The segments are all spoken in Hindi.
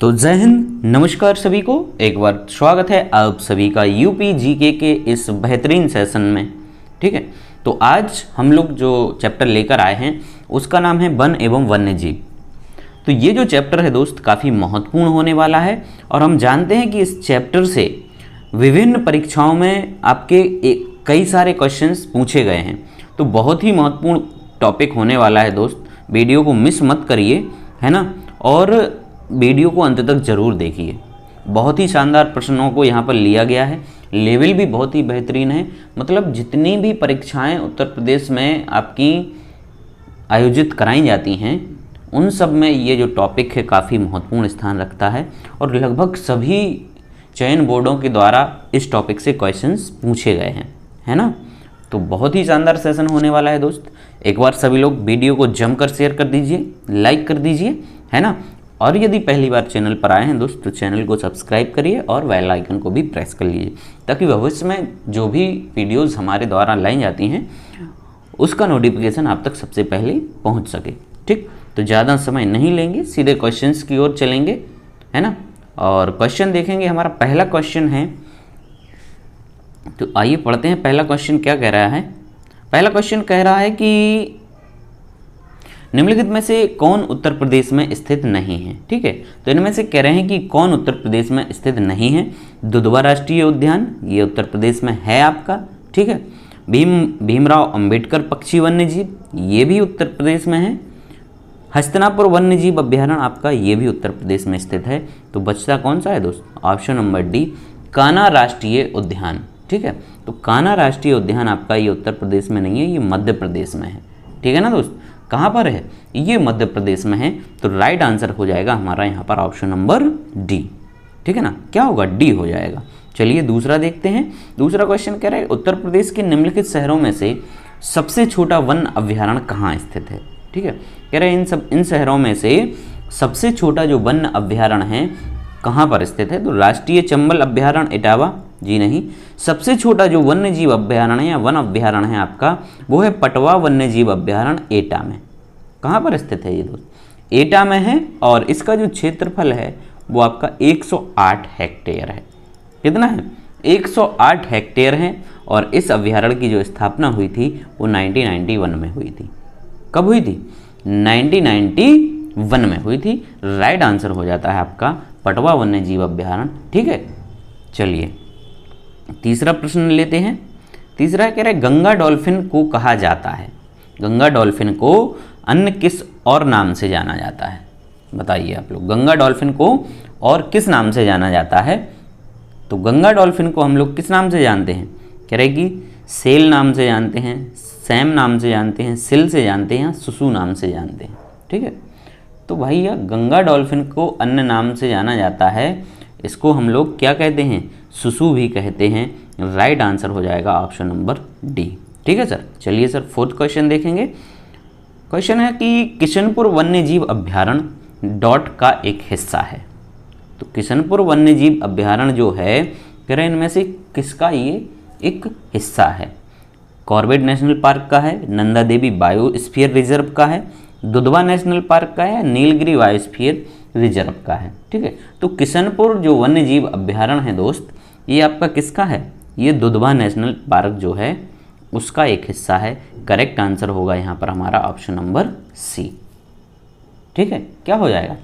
तो जय हिंद, नमस्कार सभी को। एक बार स्वागत है आप सभी का यूपी जीके के इस बेहतरीन सेशन में। ठीक है, तो आज हम लोग जो चैप्टर लेकर आए हैं उसका नाम है वन एवं वन्य जीव। तो ये जो चैप्टर है दोस्त काफ़ी महत्वपूर्ण होने वाला है और हम जानते हैं कि इस चैप्टर से विभिन्न परीक्षाओं में आपके कई सारे क्वेश्चंस पूछे गए हैं। तो बहुत ही महत्वपूर्ण टॉपिक होने वाला है दोस्त, वीडियो को मिस मत करिए, है ना। और वीडियो को अंत तक जरूर देखिए। बहुत ही शानदार प्रश्नों को यहाँ पर लिया गया है, लेवल भी बहुत ही बेहतरीन है। मतलब जितनी भी परीक्षाएं उत्तर प्रदेश में आपकी आयोजित कराई जाती हैं उन सब में ये जो टॉपिक है काफ़ी महत्वपूर्ण स्थान रखता है और लगभग सभी चयन बोर्डों के द्वारा इस टॉपिक से क्वेश्चंस पूछे गए हैं, है ना। तो बहुत ही शानदार सेशन होने वाला है दोस्त। एक बार सभी लोग वीडियो को जमकर शेयर कर दीजिए, लाइक कर दीजिए, है ना। और यदि पहली बार चैनल पर आए हैं दोस्त तो चैनल को सब्सक्राइब करिए और बेल आइकन को भी प्रेस कर लीजिए ताकि भविष्य में जो भी वीडियोस हमारे द्वारा लाई जाती हैं उसका नोटिफिकेशन आप तक सबसे पहले पहुंच सके। ठीक, तो ज़्यादा समय नहीं लेंगे, सीधे क्वेश्चंस की ओर चलेंगे, है ना। और क्वेश्चन देखेंगे। हमारा पहला क्वेश्चन है, तो आइए पढ़ते हैं। पहला क्वेश्चन क्या कह रहा है? पहला क्वेश्चन कह रहा है कि निम्नलिखित में से कौन उत्तर प्रदेश में स्थित नहीं है। ठीक है, तो इनमें से कह रहे हैं कि कौन उत्तर प्रदेश में स्थित नहीं है। दुधवा राष्ट्रीय उद्यान ये उत्तर प्रदेश में है आपका। ठीक है, भीमराव अंबेडकर पक्षी वन्य जीव ये भी उत्तर प्रदेश में है। हस्तिनापुर वन्य जीव अभ्यारण्य आपका ये भी उत्तर प्रदेश में स्थित है। तो बचता कौन सा है दोस्त? ऑप्शन नंबर डी, कान्हा राष्ट्रीय उद्यान। ठीक है, तो कान्हा राष्ट्रीय उद्यान आपका ये उत्तर प्रदेश में नहीं है, ये मध्य प्रदेश में है। ठीक है ना दोस्त, कहाँ पर है? ये मध्य प्रदेश में है। तो राइट आंसर हो जाएगा हमारा यहाँ पर ऑप्शन नंबर डी। ठीक है ना, क्या होगा? डी हो जाएगा। चलिए दूसरा देखते हैं। दूसरा क्वेश्चन कह रहा है उत्तर प्रदेश के निम्नलिखित शहरों में से सबसे छोटा वन अभ्यारण्य कहाँ स्थित है। ठीक है, कह रहे हैं इन शहरों में से सबसे छोटा जो वन अभ्यारण्य है कहाँ पर स्थित है। तो राष्ट्रीय चंबल अभ्यारण्य इटावा जी नहीं। सबसे छोटा जो वन्य जीव अभ्यारण्य या वन अभ्यारण्य है आपका वो है पटवा वन्य जीव अभ्यारण्य एटा में। कहाँ पर स्थित है ये दोस्त? एटा में है और इसका जो क्षेत्रफल है वो आपका 108 हेक्टेयर है। कितना है? 108 हेक्टेयर है। और इस अभ्यारण्य की जो स्थापना हुई थी वो 1991 में हुई थी। कब हुई थी? 1991 में हुई थी। राइट आंसर हो जाता है आपका पटवा वन्य जीव अभ्यारण्य। ठीक है, चलिए तीसरा प्रश्न लेते हैं। तीसरा कह रहे हैं गंगा डॉल्फिन को कहा जाता है। गंगा डॉल्फिन को अन्य किस और नाम से जाना जाता है? बताइए आप लोग, गंगा डॉल्फिन को और किस नाम से जाना जाता है? तो गंगा डॉल्फिन को हम लोग किस नाम से जानते हैं? कह रहे कि सेल नाम से जानते हैं, सैम नाम से जानते हैं, सिल से जानते हैं, सुसु नाम से जानते हैं। ठीक है, तो भैया गंगा डॉल्फिन को अन्य नाम से जाना जाता है, इसको हम लोग क्या कहते हैं? सुसु भी कहते हैं। राइट आंसर हो जाएगा ऑप्शन नंबर डी। ठीक है सर, चलिए सर फोर्थ क्वेश्चन देखेंगे। क्वेश्चन है कि किशनपुर वन्य जीव अभ्यारण्य डॉट का एक हिस्सा है। तो किशनपुर वन्य जीव अभ्यारण्य जो है कह रहे हैं इनमें से किसका ये एक हिस्सा है? कॉर्बेट नेशनल पार्क का है, नंदा देवी बायोस्फीयर रिजर्व का है, दुधवा नेशनल पार्क का है, नीलगिरी बायोस्फीयर रिजर्व का है। ठीक है, तो किशनपुर जो वन्य जीव अभ्यारण्य है दोस्त ये आपका किसका है? ये दुधवा नेशनल पार्क जो है उसका एक हिस्सा है। करेक्ट आंसर होगा यहाँ पर हमारा ऑप्शन नंबर सी। ठीक है, क्या हो जाएगा?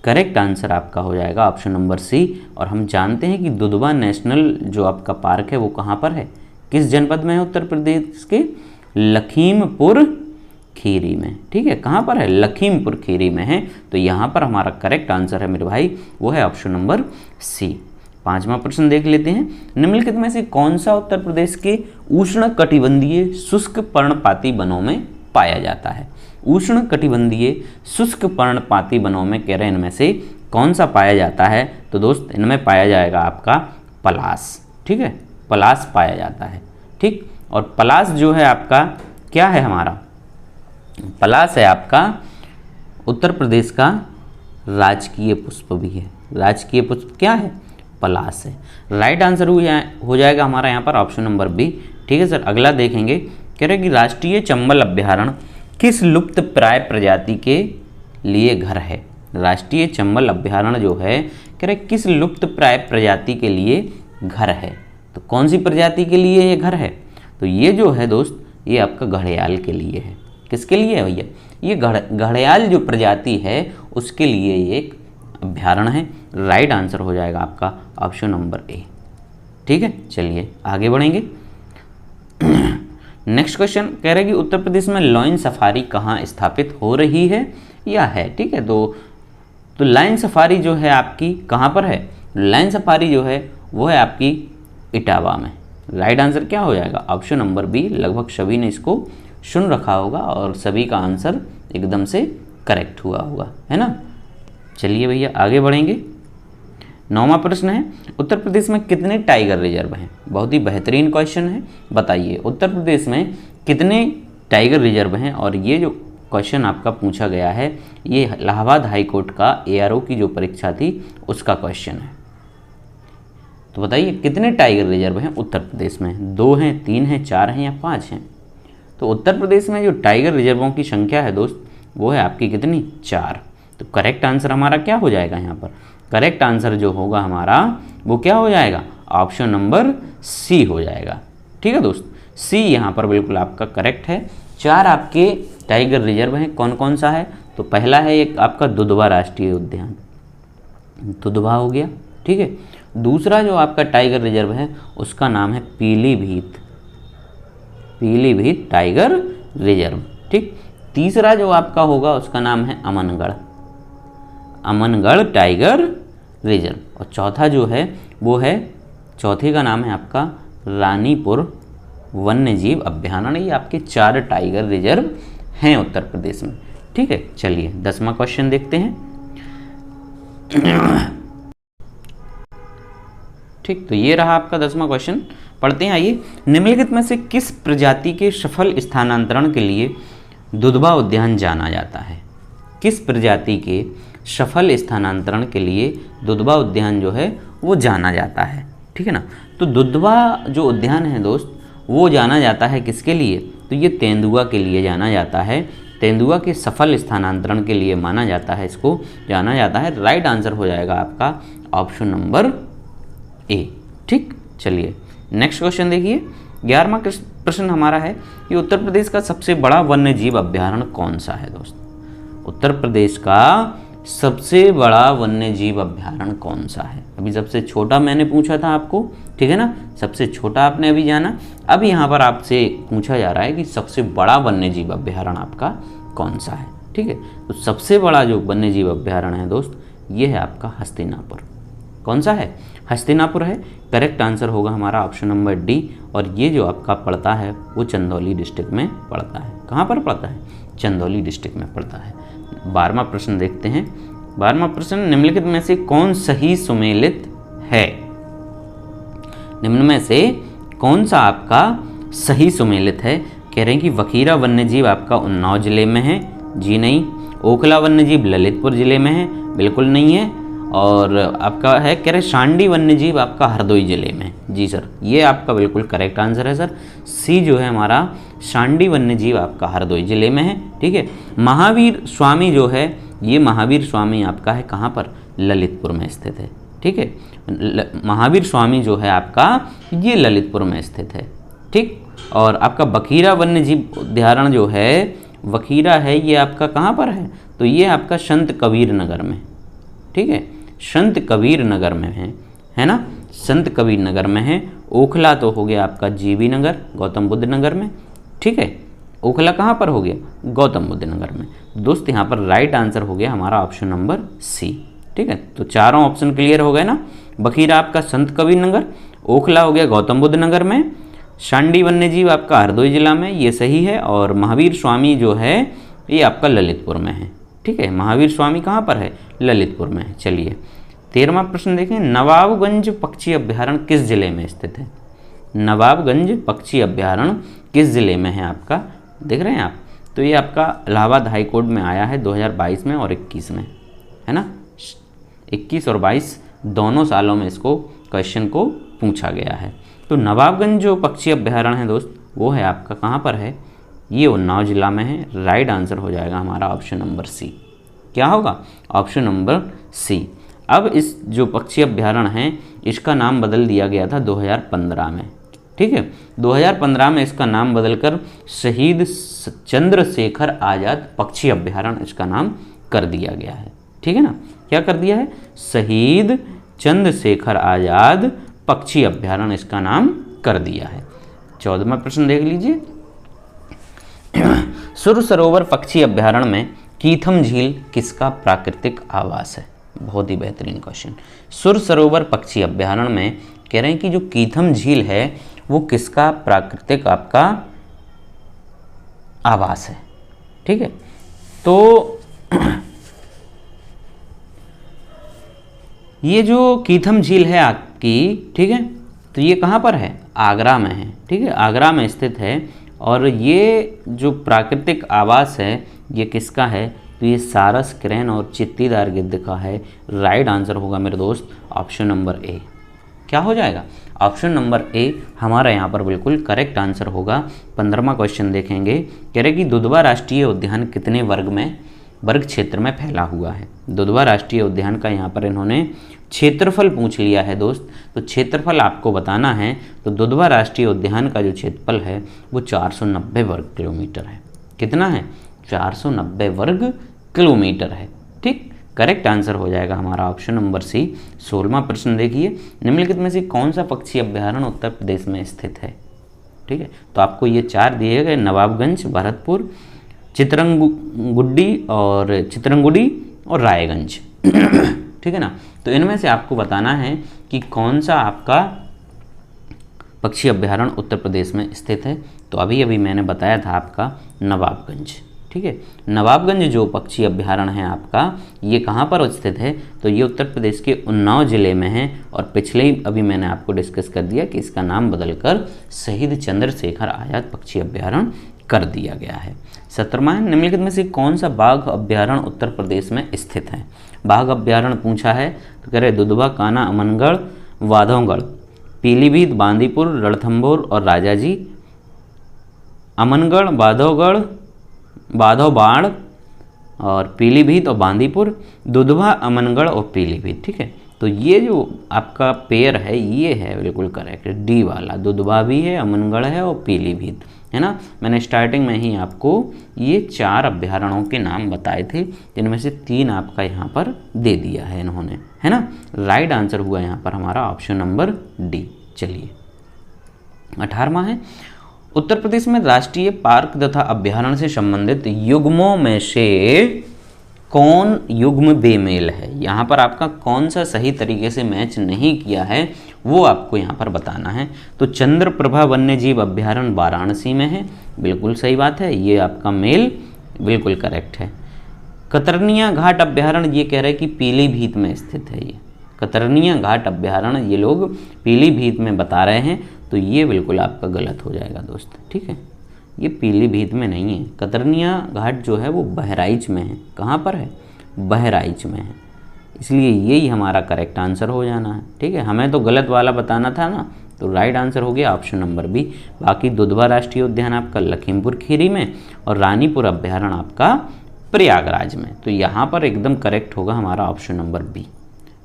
करेक्ट आंसर आपका हो जाएगा ऑप्शन नंबर सी। और हम जानते हैं कि दुधवा नेशनल जो आपका पार्क है वो कहाँ पर है, किस जनपद में है? उत्तर प्रदेश के लखीमपुर खीरी में। ठीक है, कहाँ पर है? लखीमपुर खीरी में है। तो यहाँ पर हमारा करेक्ट आंसर है मेरे भाई वो है ऑप्शन नंबर सी। पांचवा प्रश्न देख लेते हैं। निम्नलिखित में से कौन सा उत्तर प्रदेश के उष्ण कटिबंधीय शुष्क पर्णपाती वनों में पाया जाता है? उष्ण कटिबंधीय शुष्क पर्णपाती वनों में कह रहे हैं इनमें से कौन सा पाया जाता है? तो दोस्त इनमें पाया जाएगा आपका पलास। ठीक है, पलास पाया जाता है। ठीक, और पलास जो है आपका क्या है? हमारा पलास है आपका उत्तर प्रदेश का राजकीय पुष्प भी है। राजकीय पुष्प क्या है? पलास है। राइट आंसर हो जाएगा हमारा यहाँ पर ऑप्शन नंबर बी। ठीक है सर, अगला देखेंगे। कह रहे कि राष्ट्रीय चंबल अभ्यारण्य किस लुप्त प्राय प्रजाति के लिए घर है? राष्ट्रीय चंबल अभ्यारण्य जो है कह रहे किस लुप्त प्राय प्रजाति के लिए घर है। तो कौन सी प्रजाति के लिए ये घर है? तो ये जो है दोस्त, ये आपका घड़ियाल के लिए है। किसके लिए है भैया? ये घड़ियाल जो प्रजाति है उसके लिए ये एक अभ्यारण्य है। राइट आंसर हो जाएगा आपका ऑप्शन नंबर ए। ठीक है, चलिए आगे बढ़ेंगे। नेक्स्ट क्वेश्चन कह रहे हैं कि उत्तर प्रदेश में लायन सफारी कहाँ स्थापित हो रही है या है। ठीक है, तो लायन सफारी जो है आपकी कहाँ पर है? लायन सफारी जो है वो है आपकी इटावा में। राइट आंसर क्या हो जाएगा? Option number B. लगभग सभी ने इसको सुन रखा होगा और सभी का आंसर एकदम से करेक्ट हुआ होगा, है ना। चलिए भैया आगे बढ़ेंगे। 9वां प्रश्न है, उत्तर प्रदेश में कितने टाइगर रिजर्व हैं? बहुत ही बेहतरीन क्वेश्चन है। बताइए उत्तर प्रदेश में कितने टाइगर रिजर्व हैं? और ये जो क्वेश्चन आपका पूछा गया है ये इलाहाबाद हाई कोर्ट का ARO की जो परीक्षा थी उसका क्वेश्चन है। तो बताइए कितने टाइगर रिजर्व हैं उत्तर प्रदेश में? 2 हैं, 3 हैं, 4 हैं या 5 हैं? तो उत्तर प्रदेश में जो टाइगर रिजर्वों की संख्या है दोस्त वो है आपकी कितनी? 4। तो करेक्ट आंसर हमारा क्या हो जाएगा यहाँ पर? करेक्ट आंसर जो होगा हमारा वो क्या हो जाएगा? ऑप्शन नंबर सी हो जाएगा। ठीक है दोस्त, सी यहाँ पर बिल्कुल आपका करेक्ट है। 4 आपके टाइगर रिजर्व हैं। कौन कौन सा है? तो पहला है एक आपका दुधवा राष्ट्रीय उद्यान, दुधवा हो गया। ठीक है, दूसरा जो आपका टाइगर रिजर्व है उसका नाम है पीलीभीत, पीलीभीत टाइगर रिजर्व। ठीक, तीसरा जो आपका होगा उसका नाम है अमनगढ़, अमनगढ़ टाइगर रिजर्व। और चौथा जो है वो है, चौथे का नाम है आपका रानीपुर वन्यजीव अभ्यारण्य। ये आपके 4 टाइगर रिजर्व हैं उत्तर प्रदेश में। ठीक है, चलिए 10वां क्वेश्चन देखते हैं। ठीक, तो ये रहा आपका 10वां क्वेश्चन। पढ़ते हैं, आइए। निम्नलिखित में से किस प्रजाति के सफल स्थानांतरण के लिए दुधवा उद्यान जाना जाता है? किस प्रजाति के सफल स्थानांतरण के लिए दुधवा उद्यान जो है वो जाना जाता है? ठीक है ना। तो दुधवा जो उद्यान है दोस्त वो जाना जाता है किसके लिए? तो ये तेंदुआ के लिए जाना जाता है। तेंदुआ के सफल स्थानांतरण के लिए माना जाता है, इसको जाना जाता है। राइट आंसर हो जाएगा आपका ऑप्शन नंबर ए। ठीक, चलिए नेक्स्ट क्वेश्चन देखिए। 11वां प्रश्न हमारा है कि उत्तर प्रदेश का सबसे बड़ा वन्यजीव अभ्यारण्य कौन सा है दोस्त? उत्तर प्रदेश का सबसे बड़ा वन्यजीव अभ्यारण्य कौन सा है? अभी सबसे छोटा मैंने पूछा था आपको, ठीक है ना, सबसे छोटा आपने अभी जाना। अब यहाँ पर आपसे पूछा जा रहा है कि सबसे बड़ा वन्यजीव अभ्यारण्य आपका कौन सा है? ठीक है, तो सबसे बड़ा जो वन्यजीव अभ्यारण्य है दोस्त ये है आपका हस्तिनापुर। कौन सा है? हस्तिनापुर है। करेक्ट आंसर होगा हमारा ऑप्शन नंबर डी। और ये जो आपका पड़ता है वो चंदौली डिस्ट्रिक्ट में पड़ता है। कहाँ पर पड़ता है? चंदौली डिस्ट्रिक्ट में पड़ता है। 12वां प्रश्न देखते हैं। 12वां प्रश्न, निम्नलिखित में से कौन सही सुमेलित है? निम्न में से कौन सा आपका सही सुमेलित है? कह रहे हैं कि वखीरा वन्यजीव आपका उन्नाव जिले में है। जी नहीं। ओखला वन्यजीव ललितपुर जिले में है। बिल्कुल नहीं है। और आपका है कह रहे शांडी वन्यजीव आपका हरदोई जिले में। जी सर, ये आपका बिल्कुल करेक्ट आंसर है सर। सी जो है हमारा शांडी वन्यजीव आपका हरदोई जिले में है। ठीक है, महावीर स्वामी जो है ये महावीर स्वामी आपका है कहाँ पर? ललितपुर में स्थित है। ठीक है, महावीर स्वामी जो है आपका ये ललितपुर में स्थित है। ठीक, और आपका वखीरा वन्यजीव उद्यान जो है वखीरा है ये आपका कहाँ पर है? तो ये आपका संत कबीर नगर में। ठीक है, संत कबीर नगर में है ना, संत कबीर नगर में है। ओखला तो हो गया आपका जीबी नगर गौतम बुद्ध नगर में। ठीक है, ओखला कहाँ पर हो गया? गौतम बुद्ध नगर में। दोस्त यहाँ पर राइट आंसर हो गया हमारा ऑप्शन नंबर सी। ठीक है, तो चारों ऑप्शन क्लियर हो गए ना। बखीरा आपका संत कबीर नगर, ओखला हो गया गौतम बुद्ध नगर में, शांडी वन्यजीव आपका हरदोई जिला में, ये सही है। और महावीर स्वामी जो है ये आपका ललितपुर में है। ठीक है, महावीर स्वामी कहाँ पर है? ललितपुर में है। चलिए 13वां प्रश्न देखें। नवाबगंज पक्षी अभ्यारण्य किस जिले में स्थित है? नवाबगंज पक्षी अभ्यारण्य किस जिले में है आपका? देख रहे हैं आप, तो ये आपका इलाहाबाद हाई कोर्ट में आया है 2022 में और 21 में, है ना। 21 और 22 दोनों सालों में इसको क्वेश्चन को पूछा गया है। तो नवाबगंज जो पक्षी अभ्यारण्य है दोस्त वो है आपका कहाँ पर है? ये उन्नाव जिला में है। राइट आंसर हो जाएगा हमारा ऑप्शन नंबर सी। क्या होगा? Option number C. अब इस जो पक्षी अभ्यारण्य है इसका नाम बदल दिया गया था 2015 में, ठीक है। 2015 में इसका नाम बदलकर शहीद चंद्रशेखर आज़ाद पक्षी अभ्यारण्य इसका नाम कर दिया गया है, ठीक है ना। क्या कर दिया है? शहीद चंद्रशेखर आज़ाद पक्षी अभ्यारण्य इसका नाम कर दिया है। 14वां प्रश्न देख लीजिए। सुर सरोवर पक्षी अभ्यारण्य में कीथम झील किसका प्राकृतिक आवास है? बहुत ही बेहतरीन क्वेश्चन। सुर सरोवर पक्षी अभ्यारण्य में कह रहे हैं कि जो कीथम झील है वो किसका प्राकृतिक आपका आवास है, ठीक है। तो ये जो कीथम झील है आपकी, ठीक है, तो ये कहाँ पर है? आगरा में है, ठीक है, आगरा में स्थित है। और ये जो प्राकृतिक आवास है ये किसका है? तो ये सारस, क्रेन और चित्तीदार गिद्ध का है। राइट आंसर होगा मेरे दोस्त ऑप्शन नंबर ए। क्या हो जाएगा? ऑप्शन नंबर ए हमारा यहाँ पर बिल्कुल करेक्ट आंसर होगा। 15वां क्वेश्चन देखेंगे। कह रहे कि दुधवा राष्ट्रीय उद्यान कितने वर्ग क्षेत्र में फैला हुआ है? दुधवा राष्ट्रीय उद्यान का यहाँ पर इन्होंने क्षेत्रफल पूछ लिया है दोस्त, तो क्षेत्रफल आपको बताना है। तो दुधवा राष्ट्रीय उद्यान का जो क्षेत्रफल है वो 490 वर्ग किलोमीटर है। कितना है? 490 वर्ग किलोमीटर है, ठीक। करेक्ट आंसर हो जाएगा हमारा ऑप्शन नंबर सी। 16वां प्रश्न देखिए। निम्नलिखित में से कौन सा पक्षी अभ्यारण्य उत्तर प्रदेश में स्थित है? ठीक है, तो आपको ये 4 दिए गए, नवाबगंज, भरतपुर, चित्रंगुडी और रायगंज, ठीक है ना। तो इनमें से आपको बताना है कि कौन सा आपका पक्षी अभ्यारण्य उत्तर प्रदेश में स्थित है। तो अभी मैंने बताया था आपका नवाबगंज, ठीक है। नवाबगंज जो पक्षी अभ्यारण्य है आपका, ये कहाँ पर स्थित है? तो ये उत्तर प्रदेश के उन्नाव जिले में है। और पिछले ही अभी मैंने आपको डिस्कस कर दिया कि इसका नाम बदलकर शहीद चंद्रशेखर आज़ाद पक्षी अभ्यारण्य कर दिया गया है। 17वां है। निम्नलिखित में से कौन सा बाघ अभ्यारण्य उत्तर प्रदेश में स्थित है? बाघ अभ्यारण्य पूछा है तो कह रहे दुधवा, कान्हा, अमनगढ़, वाधवगढ़, पीलीभीत, बांदीपुर, रणथंभौर और राजाजी। अमनगढ़, बाधवबाड़ और पीलीभीत और बांदीपुर, दुधवा, अमनगढ़ और पीलीभीत, ठीक है। तो ये जो आपका पेयर है ये है बिल्कुल करेक्ट, डी वाला। दुधवा भी है, अमनगढ़ है और पीलीभीत, है ना। मैंने स्टार्टिंग में ही आपको ये 4 अभ्यारण्यों के नाम बताए थे, जिनमें से 3 आपका यहाँ पर दे दिया है इन्होंने, है ना। राइट आंसर हुआ यहाँ पर हमारा ऑप्शन नंबर डी। चलिए 18वां है। उत्तर प्रदेश में राष्ट्रीय पार्क तथा अभ्यारण्य से संबंधित युग्मों में से कौन युग्म बेमेल है? यहाँ पर आपका कौन सा सही तरीके से मैच नहीं किया है वो आपको यहाँ पर बताना है। तो चंद्रप्रभा वन्यजीव अभ्यारण्य वाराणसी में है, बिल्कुल सही बात है, ये आपका मेल बिल्कुल करेक्ट है। कतरनिया घाट अभ्यारण्य ये कह रहे हैं कि पीलीभीत में स्थित है। ये कतरनिया घाट अभ्यारण्य ये लोग पीलीभीत में बता रहे हैं, तो ये बिल्कुल आपका गलत हो जाएगा दोस्त, ठीक है। ये पीलीभीत में नहीं है, कतरनिया घाट जो है वो बहराइच में है। कहाँ पर है? बहराइच में है, इसलिए यही हमारा करेक्ट आंसर हो जाना है, ठीक है। हमें तो गलत वाला बताना था ना, तो राइट आंसर हो गया ऑप्शन नंबर बी। बाकी दुधवा राष्ट्रीय उद्यान आपका लखीमपुर खीरी में और रानीपुर अभ्यारण्य आपका प्रयागराज में। तो यहाँ पर एकदम करेक्ट होगा हमारा ऑप्शन नंबर बी,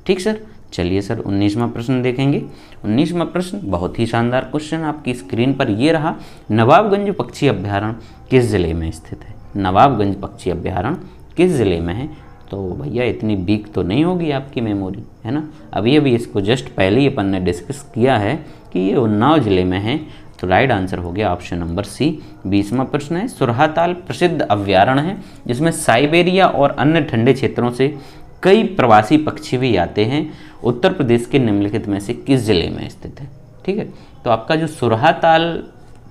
ठीक सर। चलिए सर 19वां प्रश्न देखेंगे। 19वां प्रश्न बहुत ही शानदार क्वेश्चन आपकी स्क्रीन पर ये रहा। नवाबगंज पक्षी अभ्यारण्य किस ज़िले में स्थित है? नवाबगंज पक्षी अभ्यारण्य किस ज़िले में है? तो भैया इतनी वीक तो नहीं होगी आपकी मेमोरी, है ना। अभी इसको जस्ट पहले ही अपन ने डिस्कस किया है कि ये उन्नाव ज़िले में है। तो राइट आंसर हो गया ऑप्शन नंबर सी। 20वां प्रश्न है। सुरहाताल प्रसिद्ध अभ्यारण्य है जिसमें साइबेरिया और अन्य ठंडे क्षेत्रों से कई प्रवासी पक्षी भी आते हैं। उत्तर प्रदेश के निम्नलिखित में से किस जिले में स्थित है? ठीक है, तो आपका जो सुरहाताल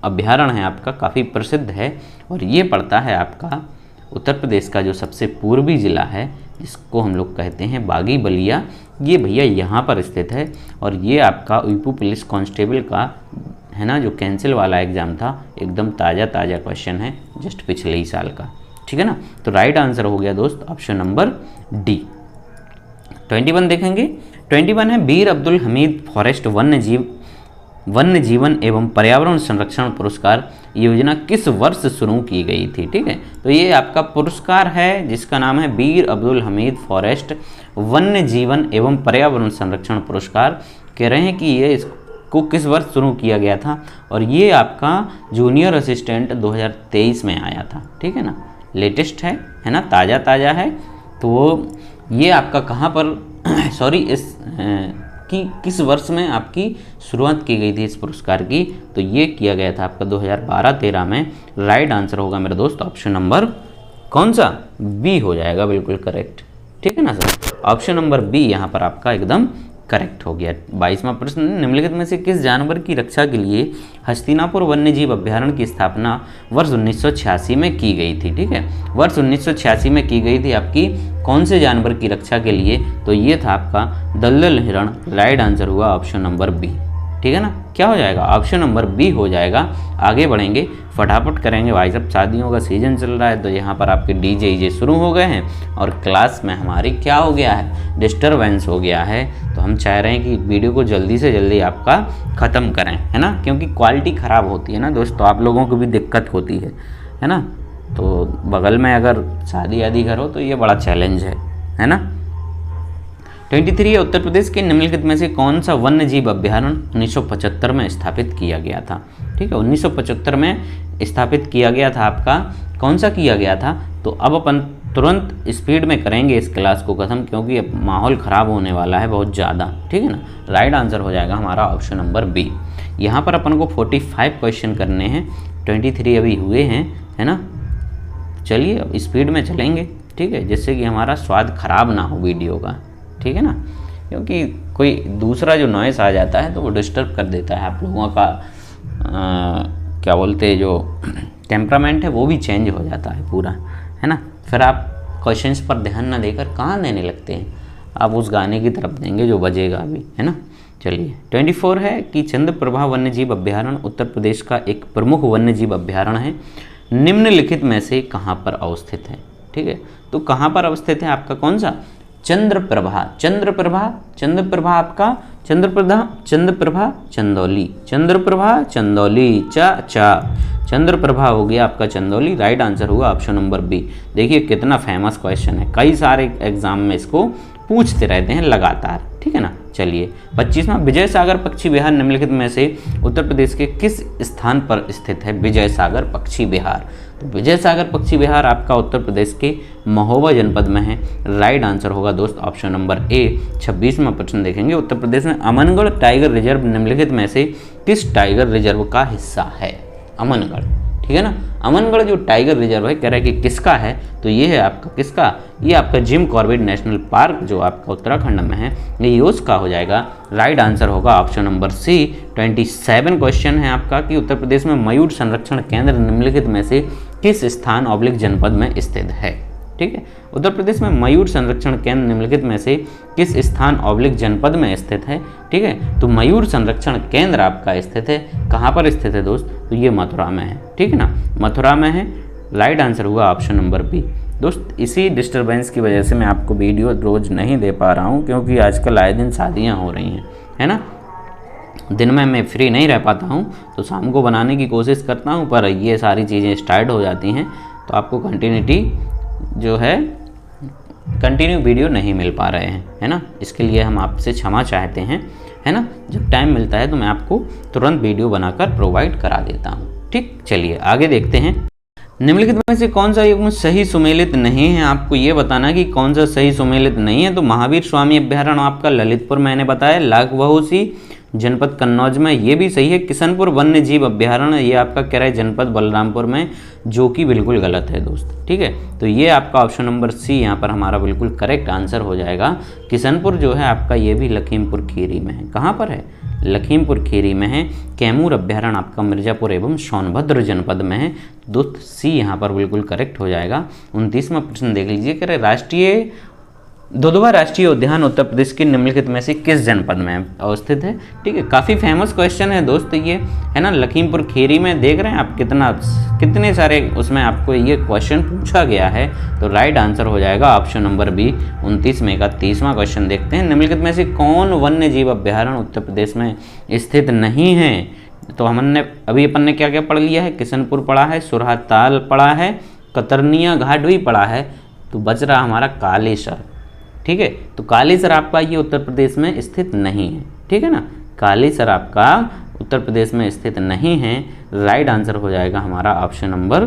अभ्यारण्य है आपका काफ़ी प्रसिद्ध है और ये पड़ता है आपका उत्तर प्रदेश का जो सबसे पूर्वी ज़िला है जिसको हम लोग कहते हैं बागी बलिया। ये भैया यहाँ पर स्थित है और ये आपका यूपी पुलिस कांस्टेबल का है ना जो कैंसिल वाला एग्ज़ाम था, एकदम ताज़ा क्वेश्चन है, जस्ट पिछले ही साल का, ठीक है ना। तो राइट आंसर हो गया दोस्त ऑप्शन नंबर डी। 21 देखेंगे। 21 है बीर अब्दुल हमीद फॉरेस्ट वन्य जीव वन्य जीवन एवं पर्यावरण संरक्षण पुरस्कार योजना किस वर्ष शुरू की गई थी। ठीक है, तो ये आपका पुरस्कार है जिसका नाम है बीर अब्दुल हमीद फॉरेस्ट वन्य जीवन एवं पर्यावरण संरक्षण पुरस्कार। कह रहे हैं कि ये इसको किस वर्ष शुरू किया गया था, और ये आपका जूनियर असिस्टेंट 2023 में आया था। ठीक है ना, लेटेस्ट है ना, ताज़ा ताज़ा है। तो ये आपका कहाँ पर सॉरी इस कि किस वर्ष में आपकी शुरुआत की गई थी इस पुरस्कार की, तो ये किया गया था आपका 2012-13 में। राइट आंसर होगा मेरे दोस्त ऑप्शन नंबर कौन सा, बी हो जाएगा, बिल्कुल करेक्ट। ठीक है ना सर, ऑप्शन नंबर बी यहाँ पर आपका एकदम करेक्ट हो गया। 22वां प्रश्न, निम्नलिखित में से किस जानवर की रक्षा के लिए हस्तिनापुर वन्यजीव अभ्यारण्य की स्थापना वर्ष 1986 में की गई थी। ठीक है, वर्ष 1986 में की गई थी आपकी कौन से जानवर की रक्षा के लिए, तो ये था आपका दलदल हिरण। राइट आंसर हुआ ऑप्शन नंबर बी। ठीक है ना, क्या हो जाएगा, ऑप्शन नंबर बी हो जाएगा। आगे बढ़ेंगे, फटाफट करेंगे भाई साहब, शादियों का सीजन चल रहा है तो यहाँ पर आपके डीजे शुरू हो गए हैं और क्लास में हमारी क्या हो गया है, डिस्टरबेंस हो गया है। तो हम चाह रहे हैं कि वीडियो को जल्दी से जल्दी आपका ख़त्म करें, है ना, क्योंकि क्वालिटी ख़राब होती है ना दोस्तों, आप लोगों को भी दिक्कत होती है ना। तो बगल में अगर शादी आदि घर हो तो ये बड़ा चैलेंज है ना। 23 उत्तर प्रदेश के निम्नलिखित में से कौन सा वन्य जीव अभ्यारण्य 1975 में स्थापित किया गया था। ठीक है, 1975 में स्थापित किया गया था आपका, कौन सा किया गया था। तो अब अपन तुरंत स्पीड में करेंगे इस क्लास को ख़त्म, क्योंकि अब माहौल ख़राब होने वाला है बहुत ज़्यादा। ठीक है ना, राइट आंसर हो जाएगा हमारा ऑप्शन नंबर बी। यहाँ पर अपन को 45 क्वेश्चन करने हैं, 23 अभी हुए हैं, है ना। चलिए अब स्पीड में चलेंगे, ठीक है, जिससे कि हमारा स्वाद खराब ना हो वीडियो का। ठीक है ना, क्योंकि कोई दूसरा जो नॉइस आ जाता है तो वो डिस्टर्ब कर देता है आप लोगों का क्या बोलते हैं, जो टेम्परामेंट है वो भी चेंज हो जाता है पूरा, है ना। फिर आप क्वेश्चंस पर ध्यान ना देकर कहाँ देने लगते हैं, आप उस गाने की तरफ देंगे जो बजेगा अभी, है ना। चलिए 24 है कि चंद्रप्रभा वन्यजीव अभ्यारण्य उत्तर प्रदेश का एक प्रमुख वन्यजीव अभ्यारण्य है, निम्नलिखित में से कहाँ पर अवस्थित है। ठीक है, तो कहाँ पर अवस्थित है आपका कौन सा, चंद्रप्रभा। चंद्रप्रभा, चंद्रप्रभा आपका चंद्रप्रभा चंदौली, चंद्रप्रभा चंदौली, चंद्रप्रभा हो गया आपका चंदौली। राइट आंसर हुआ ऑप्शन नंबर बी। देखिए कितना फेमस क्वेश्चन है, कई सारे एग्जाम में इसको पूछते रहते हैं लगातार। ठीक है ना, चलिए 25वां, विजय सागर पक्षी विहार निम्नलिखित में से उत्तर प्रदेश के किस स्थान पर स्थित है। विजय सागर पक्षी विहार, तो विजय सागर पक्षी विहार आपका उत्तर प्रदेश के महोबा जनपद में है। राइट आंसर होगा दोस्त ऑप्शन नंबर ए। 26वां प्रश्न देखेंगे, उत्तर प्रदेश में अमनगढ़ टाइगर रिजर्व निम्नलिखित में से किस टाइगर रिजर्व का हिस्सा है। अमनगढ़, ठीक है ना, अमनगढ़ जो टाइगर रिजर्व है, कह रहा है कि किसका है, तो ये है आपका किसका, ये आपका जिम कॉर्बेट नेशनल पार्क जो आपका उत्तराखंड में है, ये उसका हो जाएगा। राइट आंसर होगा ऑप्शन नंबर सी। 27 क्वेश्चन है आपका कि उत्तर प्रदेश में मयूर संरक्षण केंद्र निम्नलिखित में से किस स्थान ऑब्लिक जनपद में स्थित है। ठीक है, उत्तर प्रदेश में मयूर संरक्षण केंद्र निम्नलिखित में से किस स्थान ऑब्लिक जनपद में स्थित है। ठीक है, तो मयूर संरक्षण केंद्र आपका स्थित है, कहाँ पर स्थित है दोस्त, तो ये मथुरा में है। ठीक है ना, मथुरा में है। राइट आंसर हुआ ऑप्शन नंबर बी। दोस्त इसी डिस्टर्बेंस की वजह से मैं आपको वीडियो रोज़ नहीं दे पा रहा हूँ, क्योंकि आजकल आए दिन शादियाँ हो रही हैं, है ना। दिन में मैं फ्री नहीं रह पाता हूँ, तो शाम को बनाने की कोशिश करता हूँ, पर ये सारी चीज़ें स्टार्ट हो जाती हैं तो आपको कंटिन्यूटी जो है कंटिन्यू वीडियो नहीं मिल पा रहे हैं, है ना। इसके लिए हम आपसे क्षमा चाहते हैं, है ना। जब टाइम मिलता है तो मैं आपको तुरंत वीडियो बनाकर प्रोवाइड करा देता हूँ। ठीक, चलिए आगे देखते हैं। निम्नलिखित में से कौन सा युग्म सही सुमेलित नहीं है, आपको ये बताना कि कौन सा सही सुमेलित नहीं है। तो महावीर स्वामी अभ्यारण्य आपका ललितपुर मैंने बताया, लाखबहुसी जनपद कन्नौज में, ये भी सही है। किशनपुर वन्य जीव अभ्यारण्य ये आपका कह रहा है जनपद बलरामपुर में, जो कि बिल्कुल गलत है दोस्त। ठीक है, तो ये आपका ऑप्शन नंबर सी यहाँ पर हमारा बिल्कुल करेक्ट आंसर हो जाएगा। किशनपुर जो है आपका ये भी लखीमपुर खीरी में है, कहाँ पर है, लखीमपुर खीरी में है। कैमूर अभ्यारण्य आपका मिर्जापुर एवं सोनभद्र जनपद में है, दोस्त सी यहाँ पर बिल्कुल करेक्ट हो जाएगा। 29वां प्रश्न देख लीजिए, कह रहे राष्ट्रीय दुधवा राष्ट्रीय उद्यान उत्तर प्रदेश के निम्नलिखित में से किस जनपद में अवस्थित है? ठीक है, काफ़ी फेमस क्वेश्चन है दोस्त ये, है ना। लखीमपुर खीरी में देख रहे हैं आप कितने सारे उसमें आपको ये क्वेश्चन पूछा गया है। तो राइट आंसर हो जाएगा ऑप्शन नंबर बी 29 में का 30वां क्वेश्चन देखते हैं। निम्नलिखित में से कौन वन्य जीव अभ्यारण्य उत्तर प्रदेश में स्थित नहीं है? तो हमने अभी अपन ने क्या क्या पढ़ लिया है? किशनपुर पढ़ा है, सुरहाताल पढ़ा है, कतरनिया घाट भी पढ़ा है, तो बच रहा हमारा कालेसर। ठीक है, तो कालेसर आपका ये उत्तर प्रदेश में स्थित नहीं है। ठीक है ना, कालेसर आपका उत्तर प्रदेश में स्थित नहीं है। राइट आंसर हो जाएगा हमारा ऑप्शन नंबर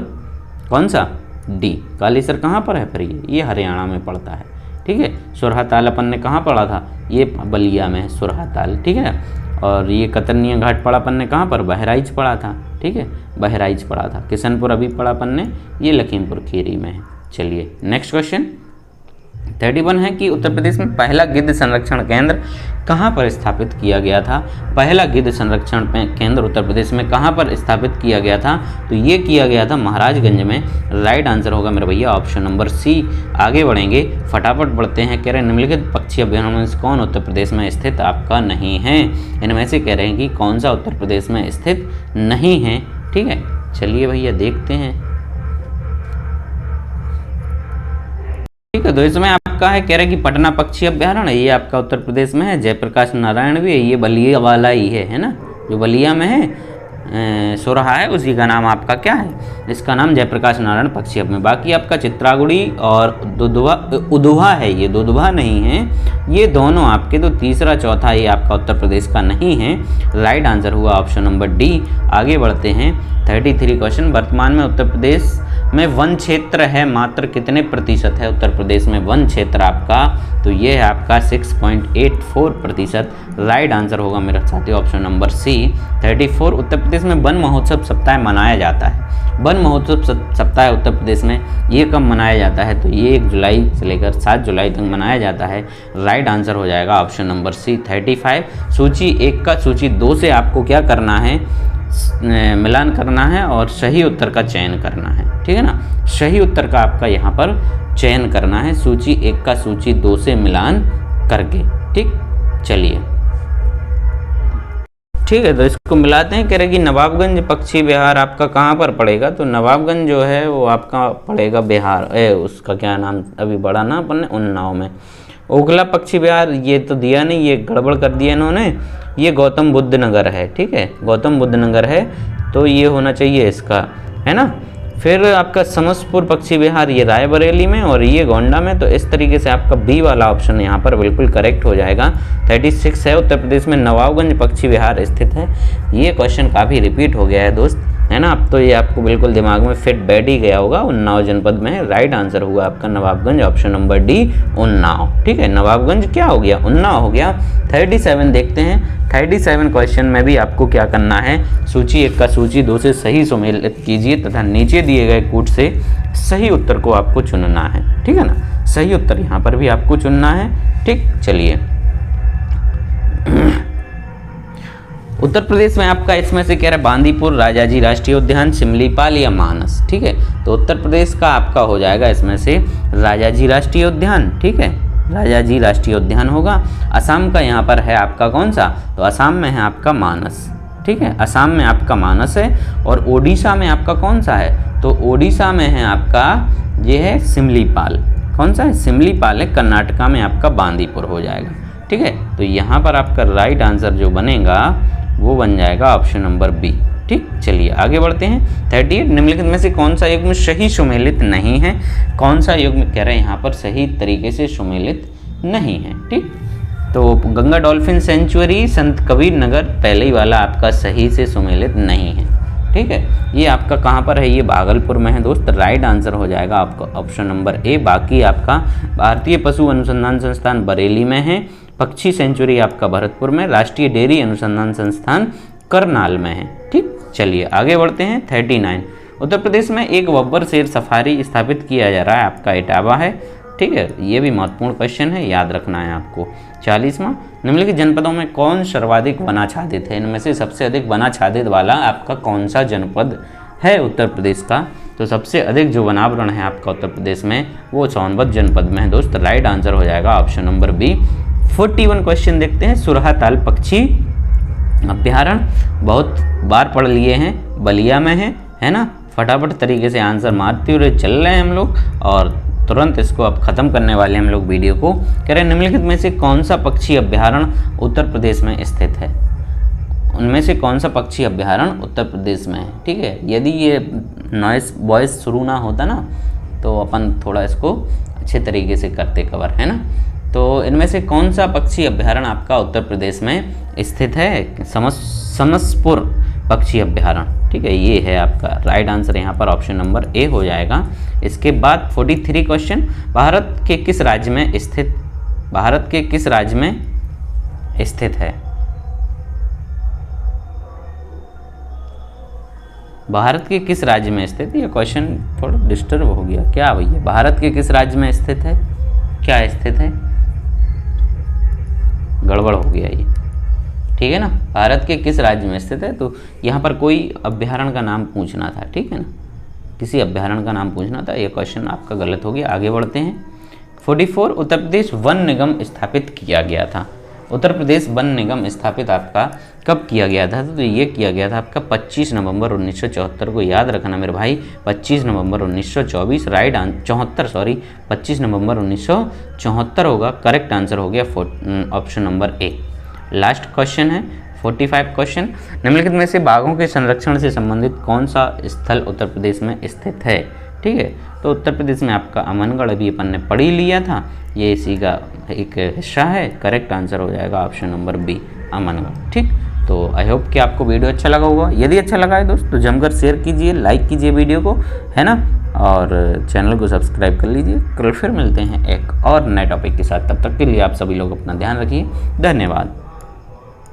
कौन सा? डी। कालेसर कहाँ पर है फिर? ये हरियाणा में पड़ता है। ठीक है, सुरहाताल अपन ने कहाँ पढ़ा था? ये बलिया में है सुरहाताल। ठीक है, और ये कतरनिया घाट पढ़ा अपन ने कहाँ पर? बहराइच पढ़ा था। ठीक है, बहराइच पढ़ा था। किशनपुर अभी पढ़ा अपन ने, ये लखीमपुर खीरी में है। चलिए नेक्स्ट क्वेश्चन 31 है कि उत्तर प्रदेश में पहला गिद्ध संरक्षण केंद्र कहाँ पर स्थापित किया गया था? पहला गिद्ध संरक्षण केंद्र उत्तर प्रदेश में कहाँ पर स्थापित किया गया था? तो ये किया गया था महाराजगंज में। राइट आंसर होगा मेरे भैया ऑप्शन नंबर सी। आगे बढ़ेंगे, फटाफट बढ़ते हैं। कह रहे हैं निम्नलिखित पक्षी अभ्यारण्य में से कौन उत्तर प्रदेश में स्थित आपका नहीं है? इनमें से कह रहे हैं कि कौन सा उत्तर प्रदेश में स्थित नहीं है। ठीक है, चलिए भैया देखते हैं। ठीक है, तो इसमें आपका है, कह रहे हैं कि पटना पक्षी अभ्यारण्य, ये आपका उत्तर प्रदेश में है। जयप्रकाश नारायण भी है, ये बलिया वाला ही है ना, जो बलिया में है सोरहा है, उसी का नाम आपका क्या है? इसका नाम जयप्रकाश नारायण पक्षी अभ्यारण्य। बाकी आपका चित्रागुड़ी और उधवा है, ये दुधवा नहीं है। ये दोनों आपके, तो तीसरा चौथा ये आपका उत्तर प्रदेश का नहीं है। राइट आंसर हुआ ऑप्शन नंबर डी। आगे बढ़ते हैं 33 क्वेश्चन। वर्तमान में उत्तर प्रदेश में वन क्षेत्र है मात्र कितने प्रतिशत है? उत्तर प्रदेश में वन क्षेत्र आपका, तो ये है आपका 6.84%। राइट आंसर होगा मेरा साथी ऑप्शन नंबर सी 34। उत्तर प्रदेश में वन महोत्सव सप्ताह मनाया जाता है। वन महोत्सव सप्ताह उत्तर प्रदेश में ये कब मनाया जाता है? तो ये 1 जुलाई से लेकर 7 जुलाई तक मनाया जाता है। राइट आंसर हो जाएगा ऑप्शन नंबर सी 35। सूची 1 का सूची 2 से आपको क्या करना है? मिलान करना है और सही उत्तर का चयन करना है। ठीक है ना, सही उत्तर का आपका यहाँ पर चयन करना है, सूची 1 का सूची 2 से मिलान करके। ठीक, चलिए ठीक है, तो इसको मिलाते हैं। कह रहे कि नवाबगंज पक्षी विहार आपका कहाँ पर पड़ेगा? तो नवाबगंज जो है वो आपका पड़ेगा बिहार, उसका क्या नाम अभी बढ़ा ना अपन ने, उन्नाव में। ओखला पक्षी विहार ये तो दिया नहीं, ये गड़बड़ कर दिया इन्होंने, ये गौतम बुद्ध नगर है। ठीक है, गौतम बुद्ध नगर है, तो ये होना चाहिए इसका, है ना। फिर आपका समस्तपुर पक्षी विहार ये रायबरेली में, और ये गोंडा में। तो इस तरीके से आपका बी वाला ऑप्शन यहाँ पर बिल्कुल करेक्ट हो जाएगा। 36 है, उत्तर प्रदेश में नवाबगंज पक्षी विहार स्थित है। ये क्वेश्चन काफ़ी रिपीट हो गया है दोस्त, है ना। अब तो ये आपको बिल्कुल दिमाग में फिट बैठ ही गया होगा। उन्नाव जनपद में है। राइट आंसर हुआ आपका Nawabganj option number D Unnao. ठीक है, नवाबगंज क्या हो गया? उन्नाव हो गया। 37 देखते हैं। 37 क्वेश्चन में भी आपको क्या करना है? सूची 1 का सूची 2 से सही सुमेलित कीजिए तथा नीचे दिए गए कूट से सही उत्तर को आपको चुनना है। ठीक है ना, सही उत्तर यहाँ पर भी आपको चुनना है। ठीक, चलिए उत्तर प्रदेश में आपका इसमें से कह रहा है बांदीपुर, राजाजी राष्ट्रीय उद्यान, सिमलीपाल या मानस। ठीक है, तो उत्तर प्रदेश का आपका हो जाएगा इसमें से राजाजी राष्ट्रीय उद्यान। ठीक है, राजाजी राष्ट्रीय उद्यान होगा। असम का यहाँ पर है आपका कौन सा? तो असम में है आपका मानस। ठीक है, असम में आपका मानस है। और ओडिशा में आपका कौन सा है? तो ओडिशा में है आपका ये है सिमलीपाल। कौन सा है? सिमलीपाल है। कर्नाटका में आपका बांदीपुर हो जाएगा। ठीक है, तो यहाँ पर आपका राइट आंसर जो बनेगा वो बन जाएगा ऑप्शन नंबर बी। ठीक, चलिए आगे बढ़ते हैं। 38 निम्नलिखित में से कौन सा युग्म सही सुमेलित नहीं है? कौन सा युग्म कह रहे हैं यहाँ पर सही तरीके से सुमेलित नहीं है? ठीक, तो गंगा डॉल्फिन सेंचुरी, संत कबीर नगर पहले ही वाला आपका सही से सुमेलित नहीं है। ठीक है, ये आपका कहाँ पर है? ये भागलपुर में है दोस्त। राइट आंसर हो जाएगा आपका ऑप्शन नंबर ए। बाकी आपका भारतीय पशु अनुसंधान संस्थान बरेली में है, पक्षी सेंचुरी आपका भरतपुर में, राष्ट्रीय डेयरी अनुसंधान संस्थान करनाल में है। ठीक, चलिए आगे बढ़ते हैं। 39 उत्तर प्रदेश में एक बब्बर शेर सफारी स्थापित किया जा रहा है, आपका इटावा है। ठीक है, ये भी महत्वपूर्ण क्वेश्चन है, याद रखना है आपको। 40वां निम्नलिखित जनपदों में कौन सर्वाधिक वनाच्छादित है? इनमें से सबसे अधिक वनाच्छादित वाला आपका कौन सा जनपद है उत्तर प्रदेश का, तो सबसे अधिक जो वनावरण है आपका उत्तर प्रदेश में वो सोनभद्र जनपद में है दोस्त। राइट आंसर हो जाएगा ऑप्शन नंबर बी। 41 क्वेश्चन देखते हैं। सुरहाताल पक्षी अभ्यारण्य बहुत बार पढ़ लिए हैं, बलिया में है ना। फटाफट तरीके से आंसर मारते हुए चल रहे हैं हम लोग और तुरंत इसको अब ख़त्म करने वाले हैं हम लोग वीडियो को। कह रहे हैं निम्नलिखित में से कौन सा पक्षी अभ्यारण्य उत्तर प्रदेश में स्थित है। उनमें से कौन सा पक्षी अभ्यारण्य उत्तर प्रदेश में है, ठीक है। यदि ये नॉइस वॉइस शुरू ना होता ना तो अपन थोड़ा इसको अच्छे तरीके से करते कवर, है ना। तो इनमें से कौन सा पक्षी अभ्यारण्य आपका उत्तर प्रदेश में स्थित है। समसपुर पक्षी अभ्यारण्य, ठीक है, ये है आपका राइट आंसर यहाँ पर ऑप्शन नंबर ए हो जाएगा। इसके बाद 43 क्वेश्चन। भारत के किस राज्य में स्थित है। भारत के किस राज्य में स्थित, ये क्वेश्चन थोड़ा डिस्टर्ब हो गया क्या भैया। भारत के किस राज्य में स्थित है, क्या स्थित है, गड़बड़ हो गया ये, ठीक है ना। भारत के किस राज्य में स्थित है, तो यहाँ पर कोई अभ्यारण्य का नाम पूछना था, ठीक है ना, किसी अभ्यारण्य का नाम पूछना था। ये क्वेश्चन आपका गलत हो गया। आगे बढ़ते हैं। 44 उत्तर प्रदेश वन निगम स्थापित किया गया था। उत्तर प्रदेश वन निगम स्थापित आपका कब किया गया था, तो ये किया गया था आपका 25 नवंबर 1974 को। याद रखना मेरे भाई, 25 नवंबर 1924 राइट आंसर 25 नवंबर 1974 होगा। करेक्ट आंसर हो गया option number A. Last question है 45 क्वेश्चन। निम्नलिखित में से बाघों के संरक्षण से संबंधित कौन सा स्थल उत्तर प्रदेश में स्थित है, ठीक है। तो उत्तर प्रदेश में आपका अमनगढ़ अभी अपन ने पढ़ ही लिया था, ये इसी का एक हिस्सा है। करेक्ट आंसर हो जाएगा ऑप्शन नंबर बी अमनगढ़, ठीक। तो आई होप कि आपको वीडियो अच्छा लगा होगा। यदि अच्छा लगा है दोस्त तो जमकर शेयर कीजिए, लाइक कीजिए वीडियो को, है ना, और चैनल को सब्सक्राइब कर लीजिए। कल फिर मिलते हैं एक और नए टॉपिक के साथ। तब तक के लिए आप सभी लोग अपना ध्यान रखिए। धन्यवाद।